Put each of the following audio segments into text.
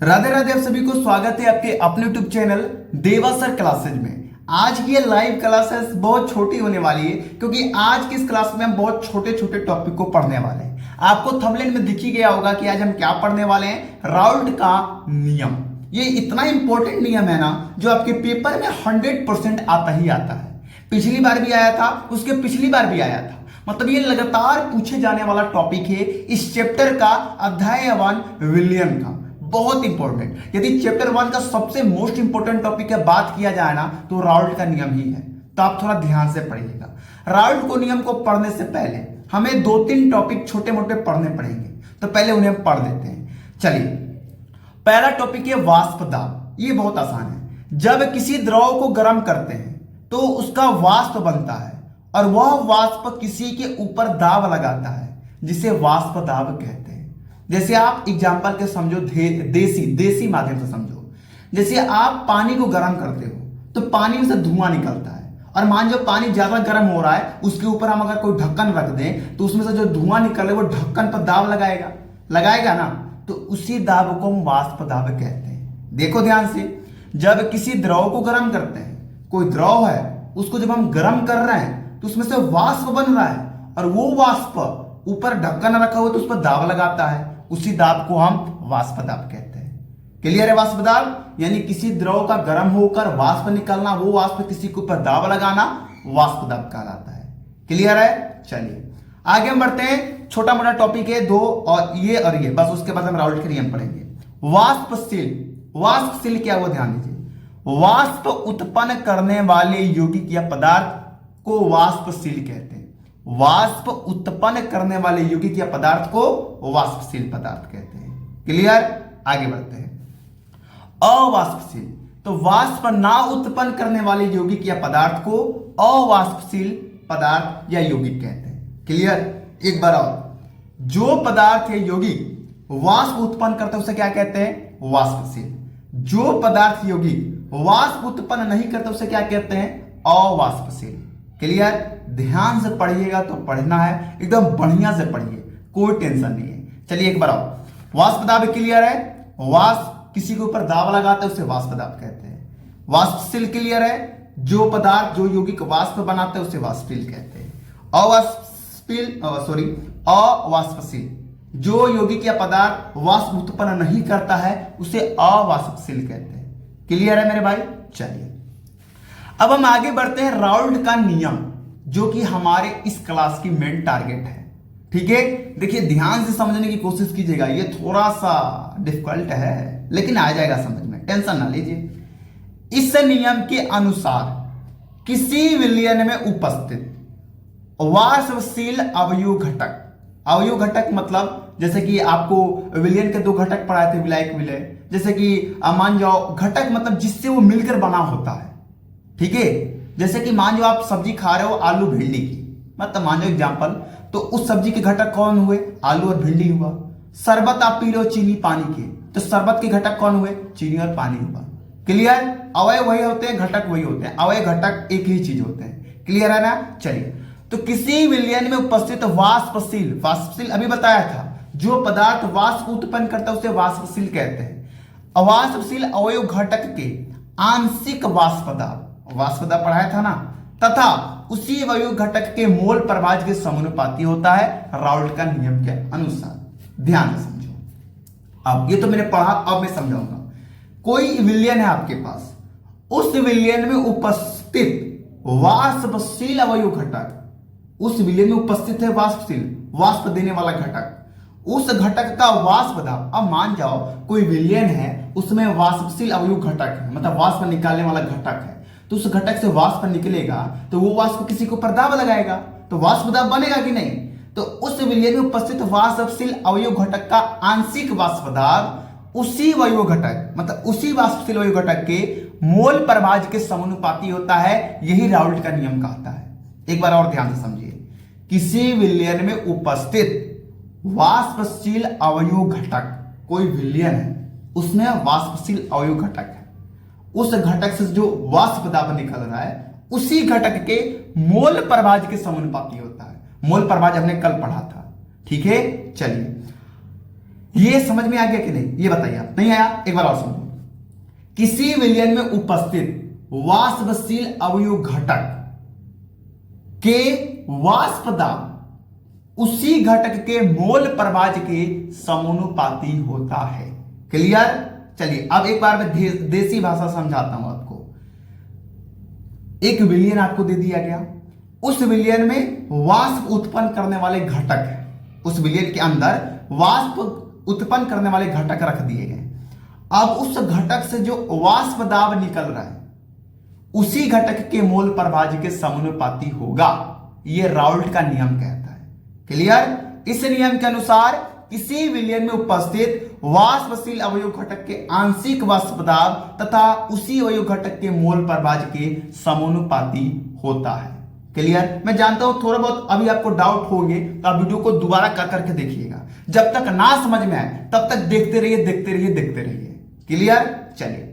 राधे राधे, आप सभी को स्वागत है आपके अपने यूट्यूब चैनल देवा सर क्लासेज में। आज की ये लाइव क्लासेस बहुत छोटी होने वाली है क्योंकि आज की इस क्लास में हम बहुत छोटे छोटे टॉपिक को पढ़ने वाले हैं। आपको थंबनेल में दिख ही गया होगा कि आज हम क्या पढ़ने वाले हैं, राउल्ट का नियम। ये इतना इंपॉर्टेंट नियम है ना, जो आपके पेपर में 100% आता ही आता है। पिछली बार भी आया था, उसके पिछली बार भी आया था। मतलब ये लगातार पूछे जाने वाला टॉपिक है इस चैप्टर का, अध्याय 1 विलियन का। बहुत इंपॉर्टेंट। यदि चैप्टर 1 का सबसे मोस्ट इंपॉर्टेंट टॉपिक की बात किया जाए ना, तो राउल्ट का नियम ही है। तो आप थोड़ा ध्यान से पढ़िएगा। राउल्ट को नियम को पढ़ने से पहले हमें 2-3 टॉपिक छोटे मोटे पढ़ने पड़ेंगे, तो पहले उन्हें हम पढ़ लेते हैं। चलिए, पहला टॉपिक है वाष्प दाब। ये बहुत आसान है। जब किसी द्रव को गर्म करते हैं तो उसका वाष्प बनता है और वह वाष्प किसी के ऊपर दाब लगाता है, जिसे वाष्प दाब कहते हैं। जैसे आप एग्जाम्पल के समझो, देसी माध्यम से समझो। जैसे आप पानी को गर्म करते हो तो पानी में से धुआं निकलता है, और मान लो पानी ज्यादा गर्म हो रहा है, उसके ऊपर हम अगर कोई ढक्कन रख दें तो उसमें से जो धुआं निकले वो ढक्कन पर दाब लगाएगा ना, तो उसी दाब को हम वाष्प दाब कहते हैं। देखो ध्यान से, जब किसी द्रव को गर्म करते हैं, कोई द्रव है उसको जब हम गर्म कर रहे हैं तो उसमें से वाष्प बन रहा है, और वो वाष्प ऊपर ढक्कन रखा हुआ तो उस पर दाब लगाता है। उसी दाब को हम वाष्प दाब कहते हैं। क्लियर है? वाष्प दाब यानी किसी द्रव का गर्म होकर वाष्प निकलना, वो वाष्प किसी के ऊपर दाब लगाना वाष्प दाब कहलाता है। क्लियर है? चलिए आगे हम बढ़ते हैं। छोटा मोटा टॉपिक है 2 और ये बस, उसके बाद हम राउल्ट के नियम पढ़ेंगे। वाष्पशील क्या हुआ, ध्यान दीजिए। वाष्प उत्पन्न करने वाले यौगिक या पदार्थ को वाष्पशील कहते हैं। वाष्प उत्पन्न करने वाले यौगिक या पदार्थ को वाष्पशील पदार्थ कहते हैं। क्लियर? आगे बढ़ते हैं। अवाष्पशील, तो वाष्प ना उत्पन्न करने वाले यौगिक या पदार्थ को अवाष्पशील पदार्थ या यौगिक कहते हैं। क्लियर? एक बार और, जो पदार्थ या यौगिक वाष्प उत्पन्न करता है उसे क्या कहते हैं? वाष्पशील। जो पदार्थ यौगिक वाष्प उत्पन्न नहीं करता उसे क्या कहते हैं? अवाष्पशील। क्लियर? ध्यान से पढ़िएगा तो पढ़ना है, एकदम बढ़िया से पढ़िए, कोई टेंशन नहीं है। चलिए एक बार आओ, वाष्प दाब क्लियर है। वाष्प किसी के ऊपर दाब लगाते हैं उसे वाष्प दाब कहते हैं। वाष्पशील क्लियर है। जो पदार्थ जो यौगिक वाष्प बनाते हैं उसे वाष्पशील कहते हैं। अवाष्पशील, जो यौगिक या पदार्थ वाष्प उत्पन्न नहीं करता है उसे अवाष्पशील कहते हैं। क्लियर है मेरे भाई? चलिए अब हम आगे बढ़ते हैं। राउल्ट का नियम, जो कि हमारे इस क्लास की मेन टारगेट है। ठीक है, देखिए ध्यान से समझने की कोशिश कीजिएगा। ये थोड़ा सा डिफिकल्ट है लेकिन आ जाएगा समझ में, टेंशन ना लीजिए। इस नियम के अनुसार किसी विलयन में उपस्थित वाष्पशील अवयव घटक मतलब जैसे कि आपको विलयन के 2 घटक पढ़ाए थे, विलायक विलय। जैसे कि मान जाओ घटक मतलब जिससे वो मिलकर बना होता है। ठीक है, जैसे कि मान लो आप सब्जी खा रहे हो आलू भिंडी की, मतलब मान लो एग्जांपल, तो उस सब्जी के घटक कौन हुए? आलू और भिंडी हुआ। शरबत आप पी रहे हो चीनी पानी के, तो शरबत के घटक कौन हुए? चीनी और पानी हुआ। क्लियर? अवयव वही होते हैं, घटक वही होते हैं। अवयव घटक एक ही चीज होते हैं। क्लियर है ना? चलिए, तो किसी विलयन में उपस्थित वाष्पशील अभी बताया था, जो पदार्थ वाष्प उत्पन्न करता है उसे वाष्पशील कहते हैं। अवाष्पशील अवयव घटक के आंशिक वाष्प दाब पढ़ाया था ना, तथा उसी अवयव घटक के मोल प्रभाज के समानुपाती होता है राउल्ट का नियम के अनुसार। ध्यान से समझो। अब ये तो मैंने पढ़ा, अब मैं समझाऊंगा। कोई विलयन है आपके पास, उस विलयन में उपस्थित वाष्पशील अवयव घटक, उस विलयन में उपस्थित है वाष्प देने वाला घटक, उस घटक का वाष्प दाब। अब मान जाओ कोई विलयन है, उसमें वाष्पशील अवयव घटक है, मतलब वाष्प निकालने वाला घटक है, तो उस घटक से वाष्प निकलेगा तो वो वाष्प किसी को ऊपर दाब लगाएगा, तो वाष्प दाब बनेगा कि नहीं? तो उस विलयन में उपस्थित वाष्पशील अवयव घटक का आंशिक वाष्प दाब उसी अवयव घटक, मतलब उसी वाष्पशील अवयव घटक के मोल प्रभाज के समानुपाती होता है। यही राउल्ट का नियम कहता है। एक बार और ध्यान से समझिए। किसी विलयन में उपस्थित वाष्पशील अवयव घटक, कोई विलयन है उसमें वाष्पशील अवयव घटक है, उस घटक से जो वाष्प दाब निकल रहा है उसी घटक के मोल प्रभाज के समानुपाती होता है। मोल प्रभाज हमने कल पढ़ा था। ठीक है, चलिए ये समझ में आ गया कि नहीं, ये बताइए आप। नहीं आया, एक बार और सुनो। किसी विलयन में उपस्थित वाष्पशील अवयव घटक के वाष्प दाब उसी घटक के मोल प्रवाह के समानुपाती होता है। क्लियर? चलिए अब एक बार मैं देसी भाषा समझाता हूं आपको। एक विलयन आपको दे दिया गया, उस विलयन में वाष्प उत्पन्न करने वाले घटक है, उस विलयन के अंदर वाष्प उत्पन्न करने वाले घटक रख दिए गए। अब उस घटक से जो वाष्प दाब निकल रहा है उसी घटक के मोल प्रवाह के समानुपाती होगा। यह राउल्ट का नियम कहता है। क्लियर? इस नियम के अनुसार किसी विलयन में उपस्थित वाष्पशील अवयव घटक के आंशिक वाष्प दाब तथा उसी अवयव घटक के मोल प्रवाह के समानुपाती होता है। क्लियर? मैं जानता हूं थोड़ा बहुत अभी आपको डाउट होंगे, तो आप वीडियो को दोबारा कर करके देखिएगा। जब तक ना समझ में आए तब तक देखते रहिए, देखते रहिए, देखते रहिए। क्लियर? चलिए,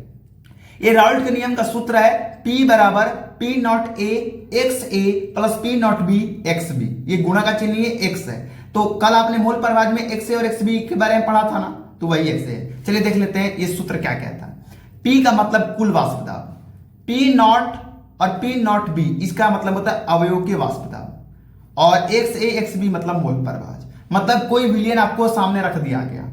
ये राउल्ट के नियम का सूत्र है P बराबर P not A x A plus P not B x B. ये गुणा का चिन्ह ये x है, तो कल आपने मोल प्रवाह में x ए और x बी के बारे में पढ़ा था ना, तो वही x है। चलिए देख लेते हैं ये सूत्र क्या कहता है। P का मतलब कुल वाष्प दाब, P नॉट और P नॉट B इसका मतलब होता है अवयव के वाष्प दाब, और एक्स ए एक्स बी मतलब मोल प्रवाह। मतलब कोई विलयन आपको सामने रख दिया गया,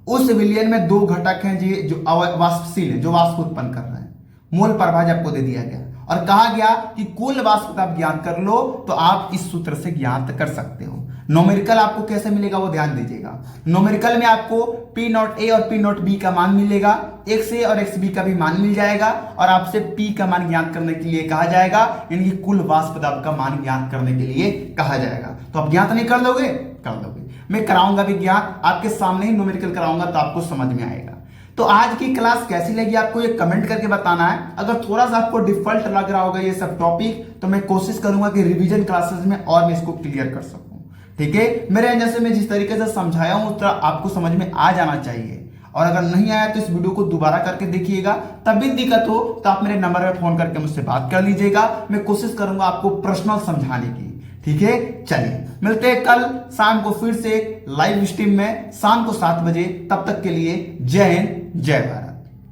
उस विलयन में दो घटक हैं जी जो वाष्पशील है, जो वाष्प उत्पन्न कर रहे हैं, मोल प्रवाह आपको दे दिया गया और कहा गया कि कुल वाष्प दाब ज्ञात कर लो, तो आप इस सूत्र से ज्ञात कर सकते हो। नोमेरिकल आपको कैसे मिलेगा वो ध्यान दीजिएगा। नोमेरिकल में आपको P नॉट A और P नॉट B का मान मिलेगा, एक्स ए और एक्स बी का भी मान मिल जाएगा, और आपसे P का मान ज्ञात करने के लिए कहा जाएगा, यानी कि कुल वाष्प दाब का मान ज्ञात करने के लिए कहा जाएगा। तो आप ज्ञात नहीं कर दोगे? कर दोगे। मैं कराऊंगा भी ज्ञात, आपके सामने ही नोमेरिकल कराऊंगा, तो आपको समझ में आएगा। तो आज की क्लास कैसी लगी आपको ये कमेंट करके बताना है। अगर थोड़ा सा आपको डिफिकल्ट लग रहा होगा ये सब टॉपिक, तो मैं कोशिश करूंगा कि रिवीजन क्लासेस में और मैं इसको क्लियर कर सकूं। ठीक है? मेरे यहाँ जैसे मैं जिस तरीके से समझाया हूं उस तरह आपको समझ में आ जाना चाहिए, और अगर नहीं आया तो इस वीडियो को दोबारा करके देखिएगा। तब भी दिक्कत हो तो आप मेरे नंबर पर फोन करके मुझसे बात कर लीजिएगा, मैं कोशिश करूंगा आपको पर्सनल समझाने की। ठीक है? चलिए मिलते हैं कल शाम को फिर से लाइव स्ट्रीम में शाम को 7 बजे। तब तक के लिए जय हिंद, जय भारत।